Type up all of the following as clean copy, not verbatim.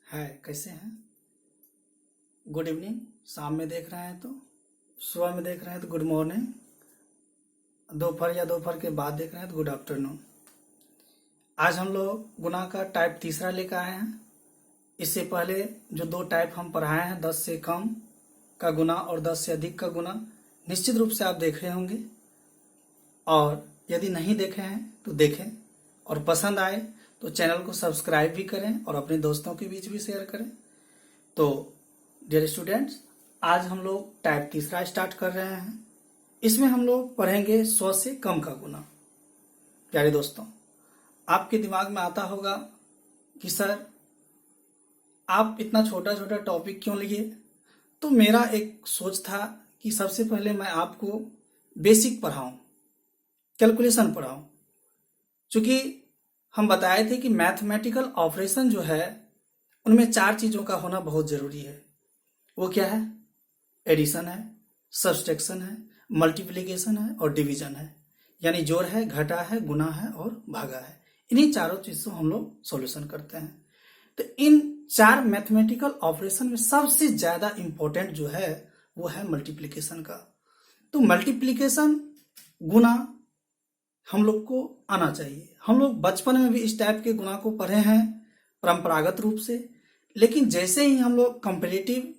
है। कैसे हैं? Good evening. शाम में देख रहे हैं तो सुबह में देख रहे हैं तो गुड मॉर्निंग, दोपहर या दोपहर के बाद देख रहे हैं तो गुड आफ्टरनून। आज हम लोग गुना का टाइप तीसरा लेकर आए हैं। इससे पहले जो दो टाइप हम पढ़ाए हैं, 10 से कम का गुना और 10 से अधिक का गुना, निश्चित रूप से आप देख रहे होंगे। और यदि नहीं देखे हैं तो देखें, और पसंद आए तो चैनल को सब्सक्राइब भी करें और अपने दोस्तों के बीच भी शेयर करें। तो डियर स्टूडेंट्स, आज हम लोग टाइप तीसरा स्टार्ट कर रहे हैं। इसमें हम लोग पढ़ेंगे 100 से कम का गुना। प्यारे दोस्तों, आपके दिमाग में आता होगा कि सर आप इतना छोटा छोटा टॉपिक क्यों लिए। तो मेरा एक सोच था कि सबसे पहले मैं आपको बेसिक पढ़ाऊं, कैलकुलेशन पढ़ाऊं। क्योंकि हम बताए थे कि मैथमेटिकल ऑपरेशन जो है उनमें 4 चीजों का होना बहुत जरूरी है। वो क्या है? एडिशन है, सब्सट्रैक्शन है, मल्टीप्लिकेशन है और डिवीजन है। यानी जोड़ है, घटा है, गुना है और भागा है। इन्हीं चारों चीज से हम लोग सॉल्यूशन करते हैं। तो इन 4 मैथमेटिकल ऑपरेशन में सबसे ज्यादा इंपॉर्टेंट जो है वो है मल्टीप्लिकेशन का। तो मल्टीप्लिकेशन, गुना हम लोग को आना चाहिए। हम लोग बचपन में भी इस टाइप के गुना को पढ़े हैं परंपरागत रूप से, लेकिन जैसे ही हम लोग कंपेरेटिव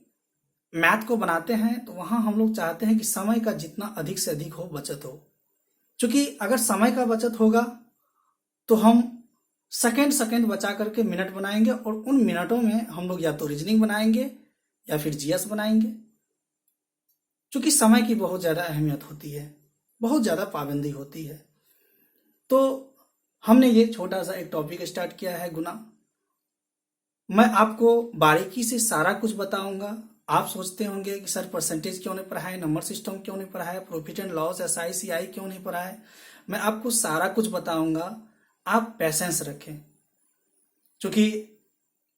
मैथ को बनाते हैं तो वहां हम लोग चाहते हैं कि समय का जितना अधिक से अधिक हो, बचत हो। क्योंकि अगर समय का बचत होगा तो हम सेकंड सेकंड बचा करके मिनट बनाएंगे, और उन मिनटों में हम लोग या तो रीजनिंग बनाएंगे या फिर जीएस बनाएंगे। क्योंकि समय की बहुत ज्यादा अहमियत होती है, बहुत ज्यादा पाबंदी होती है। तो हमने ये छोटा सा एक टॉपिक स्टार्ट किया है गुना। मैं आपको बारीकी से सारा कुछ बताऊंगा। आप सोचते होंगे कि सर परसेंटेज क्यों नहीं पढ़ाए, नंबर सिस्टम क्यों नहीं पढ़ाए, profit and loss, SI CI क्यों नहीं पढ़ाए। मैं आपको सारा कुछ बताऊंगा, आप पेशेंस रखें। क्योंकि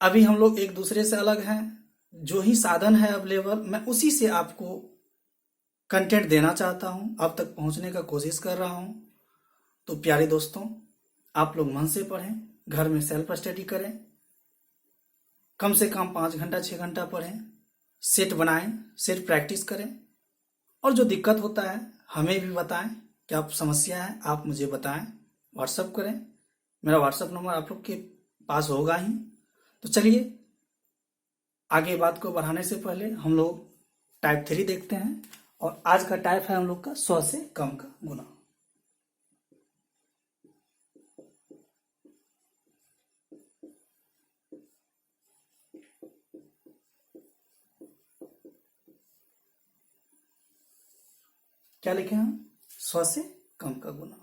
अभी हम लोग एक दूसरे से अलग हैं। जो ही साधन है अवेलेबल, मैं उसी से आपको कंटेंट देना चाहता हूं, आप तक पहुंचने का कोशिश कर रहा हूं। तो प्यारे दोस्तों, आप लोग मन से पढ़ें, घर में सेल्फ स्टडी करें, कम से कम 5 घंटा 6 घंटा पढ़ें, सेट बनाएं, सेट प्रैक्टिस करें। और जो दिक्कत होता है हमें भी बताएं, क्या समस्या है आप मुझे बताएं, व्हाट्सअप करें। मेरा व्हाट्सअप नंबर आप लोग के पास होगा ही। तो चलिए आगे बात को बढ़ाने से पहले हम लोग टाइप 3 देखते हैं। और आज का टाइप है हम लोग का 100 से कम का गुना। क्या लिखे हम? 100 से कम का गुना।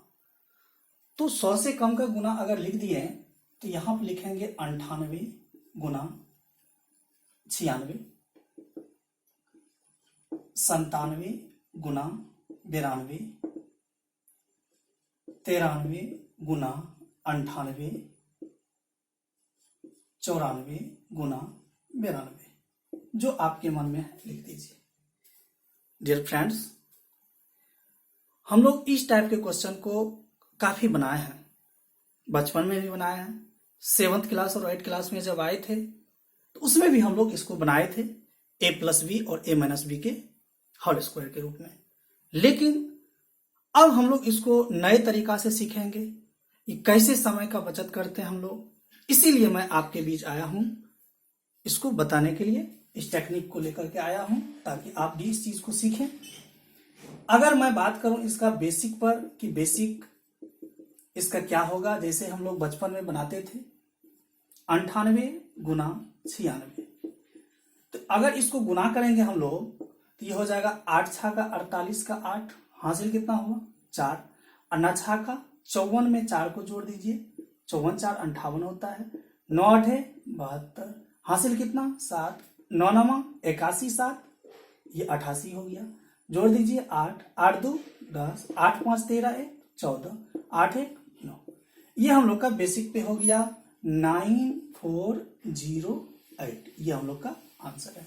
तो 100 से कम का गुना अगर लिख दिए तो यहां पर लिखेंगे 98 गुना 96, 97 गुना 92, 93 गुना 98, 94 गुना 92। जो आपके मन में है लिख दीजिए। डियर फ्रेंड्स, हम लोग इस टाइप के क्वेश्चन को काफी बनाए हैं, बचपन में भी बनाए हैं। 7th क्लास और 8th क्लास में जब आए थे तो उसमें भी हम लोग इसको बनाए थे, a+b और a-b के होल स्क्वायर के रूप में। लेकिन अब हम लोग इसको नए तरीका से सीखेंगे कि कैसे समय का बचत करते हैं हम लोग। इसीलिए मैं आपके बीच आया हूं, इसको बताने के लिए इस टेक्निक को लेकर के आया हूं, ताकि आप भी इस चीज को सीखें। अगर मैं बात करूं इसका बेसिक पर, कि बेसिक इसका क्या होगा, जैसे हम लोग बचपन में बनाते थे 98 गुना 96। तो अगर इसको गुना करेंगे हम लोग तो ये हो जाएगा 8 छा का 48 का 8, हासिल कितना हुआ 4। 9 छा का 54 में 4 को जोड़ दीजिए, 54 4 58 होता है। 9 8 72, हासिल कितना 7। 9 9 81 7, ये 88 हो गया। जोड़ दीजिए 8, 8 2 10, 8 5 13 1 14, 8 1 9। ये हम लोग का बेसिक पे हो गया 9408। ये हम लोग का आंसर है।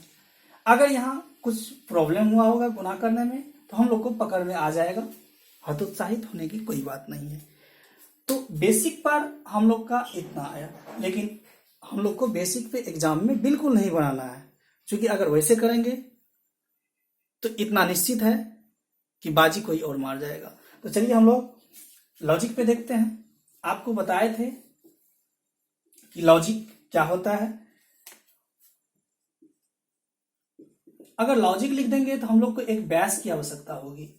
अगर यहाँ कुछ प्रॉब्लम हुआ होगा गुना करने में तो हम लोग को पकड़ में आ जाएगा, हतोत्साहित होने की कोई बात नहीं है। तो बेसिक पर हम लोग का इतना आया, लेकिन हम लोग को बेसिक पे एग्जाम में बिल्कुल नहीं बनाना है, क्योंकि अगर वैसे करेंगे तो इतना निश्चित है कि बाजी कोई और मार जाएगा। तो चलिए हम लोग लॉजिक पे देखते हैं। आपको बताए थे कि लॉजिक क्या होता है। अगर लॉजिक लिख देंगे तो हम लोग को एक बैस की आवश्यकता होगी,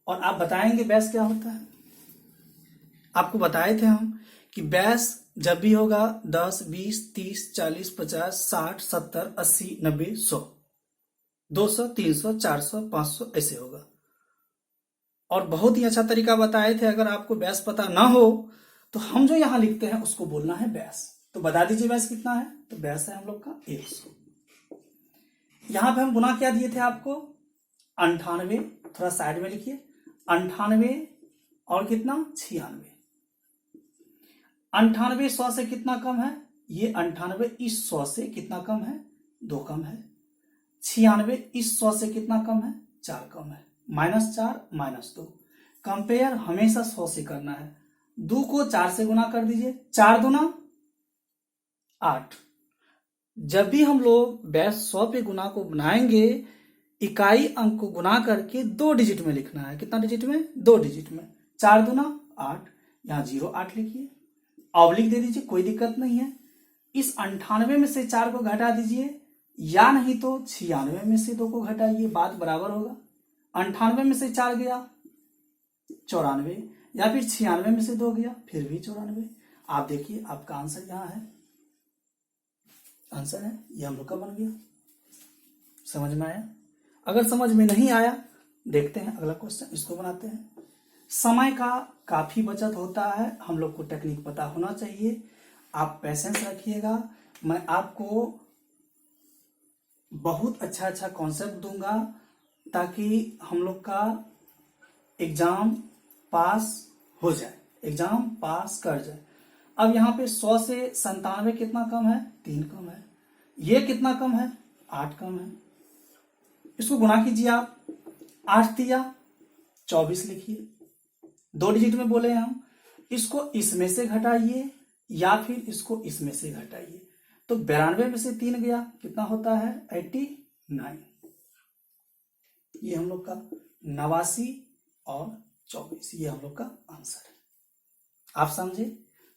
और आप बताएंगे बैस क्या होता है। आपको बताए थे हम कि बैस जब भी होगा 10, 20, 30, 40, 50, 60, 70, 80, 90, 100, 200, 300, 400, 500 ऐसे होगा। और बहुत ही अच्छा तरीका बताए थे, अगर आपको बैस पता ना हो तो हम जो यहां लिखते हैं उसको बोलना है बैस। तो बता दीजिए बैस कितना है। तो बैस है हम लोग का 100। यहां पे हम गुना क्या दिए थे आपको, 98। थोड़ा साइड में लिखिए, 98 और कितना, 96। 98 100 से कितना कम है, ये 98 इस 100 से कितना कम है, 2 कम है। 96 इस 100 से कितना कम है, 4 कम है। -4 -2। कंपेयर हमेशा 100 से करना है। 2 को 4 से गुना कर दीजिए, 4 दूना 8। जब भी हम लोग बैस 100 पे गुना को बनाएंगे, इकाई अंक को गुना करके 2 डिजिट में लिखना है। कितना डिजिट में, 2 डिजिट में। 4 दूना 8, यहां 08 लिखिए, ऑब्लिक दे दीजिए, कोई दिक्कत नहीं है। इस 98 में से 4 को घटा दीजिए, या नहीं तो 96 में से 2 को घटाइए, बात बराबर होगा। 98 में से 4 गया 94, या फिर 96 में से 2 गया फिर भी 94। आप देखिए आपका आंसर यहां है, आंसर है ये हम लोग का बन गया। समझ में आया। अगर समझ में नहीं आया, देखते हैं अगला क्वेश्चन, इसको बनाते हैं। समय का काफी बचत होता है, हम लोग को टेक्निक पता होना चाहिए। आप पेशेंस रखिएगा, मैं आपको बहुत अच्छा अच्छा कॉन्सेप्ट दूंगा ताकि हम लोग का एग्जाम पास हो जाए, एग्जाम पास कर जाए। अब यहाँ पे 100 से 97 कितना कम है, 3 कम है। ये कितना कम है, 8 कम है। इसको गुना कीजिए आप, 8 दिया 24 लिखिए, 2 डिजिट में बोले हम। इसको इसमें से घटाइए या फिर इसको इसमें से घटाइए। तो 92 में से 3 गया, कितना होता है, 89। ये हम लोग का 89 और 24, ये हम लोग का आंसर है। आप समझे।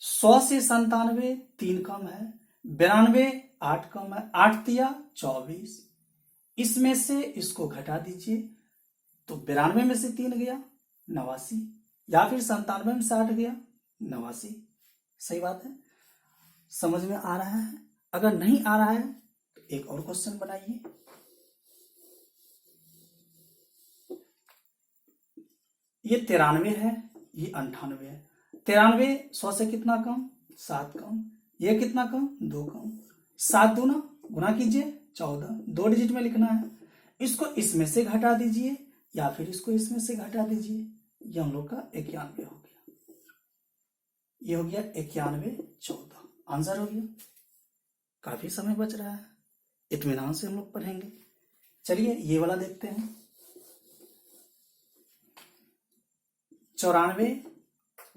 100 से 97 3 कम है, 92 8 कम है, 8 दिया 24। इसमें से इसको घटा दीजिए, तो 92 में से 3 गया 89, या फिर 97 में से 8 गया 89। सही बात है, समझ में आ रहा है। अगर नहीं आ रहा है तो एक और क्वेश्चन बनाइए। ये 93 है, ये 98 है। 93 100 से कितना कम, 7 कम। ये कितना कम, 2 कम। 7 दूना गुना कीजिए 14, 2 डिजिट में लिखना है। इसको इसमें से घटा दीजिए या फिर इसको इसमें से घटा दीजिए, ये हम लोग का 91 हो गया। ये हो गया 91 14, आंसर हो गया। काफी समय बच रहा है, इत्मीनान से हम लोग पढ़ेंगे। चलिए ये वाला देखते हैं। 94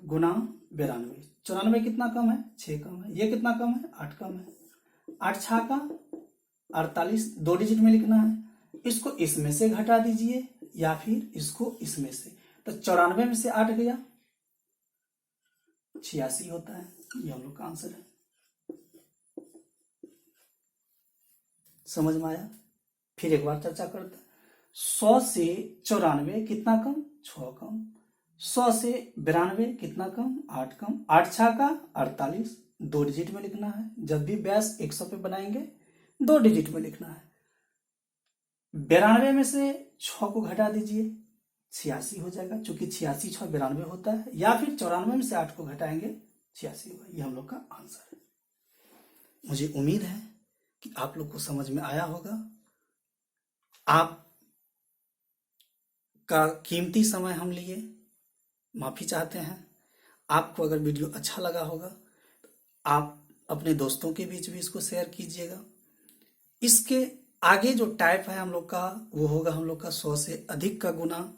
गुना 92, 94 कितना कम है, 6 कम है। ये कितना कम है, 8 कम है। 8 6 का 48, 2 डिजिट में लिखना है। इसको इसमें से घटा दीजिए या फिर इसको इसमें से। तो 94 में से 8 गया 86 होता है, ये हम लोग का आंसर है। समझ में आया। फिर एक बार चर्चा करते हैं। 100 से 94 कितना कम, 6 कम। 100 से 92 कितना कम, 8 कम। 8 6 का 48, 2 डिजिट में लिखना है। जब भी बैस 100 पे बनाएंगे 2 डिजिट में लिखना है। 92 में से 6 को घटा दीजिए, 86 हो जाएगा, क्योंकि 86 6 92 होता है। या फिर 94 में से 8 को घटाएंगे, 86 होगा। ये हम लोग का आंसर है। मुझे उम्मीद है कि आप लोग को समझ में आया होगा। आप का कीमती समय हम लिए, माफी चाहते हैं। आपको अगर वीडियो अच्छा लगा होगा तो आप अपने दोस्तों के बीच भी इसको शेयर कीजिएगा। इसके आगे जो टाइप है हम लोग का, वो होगा हम लोग का 100 से अधिक का गुना,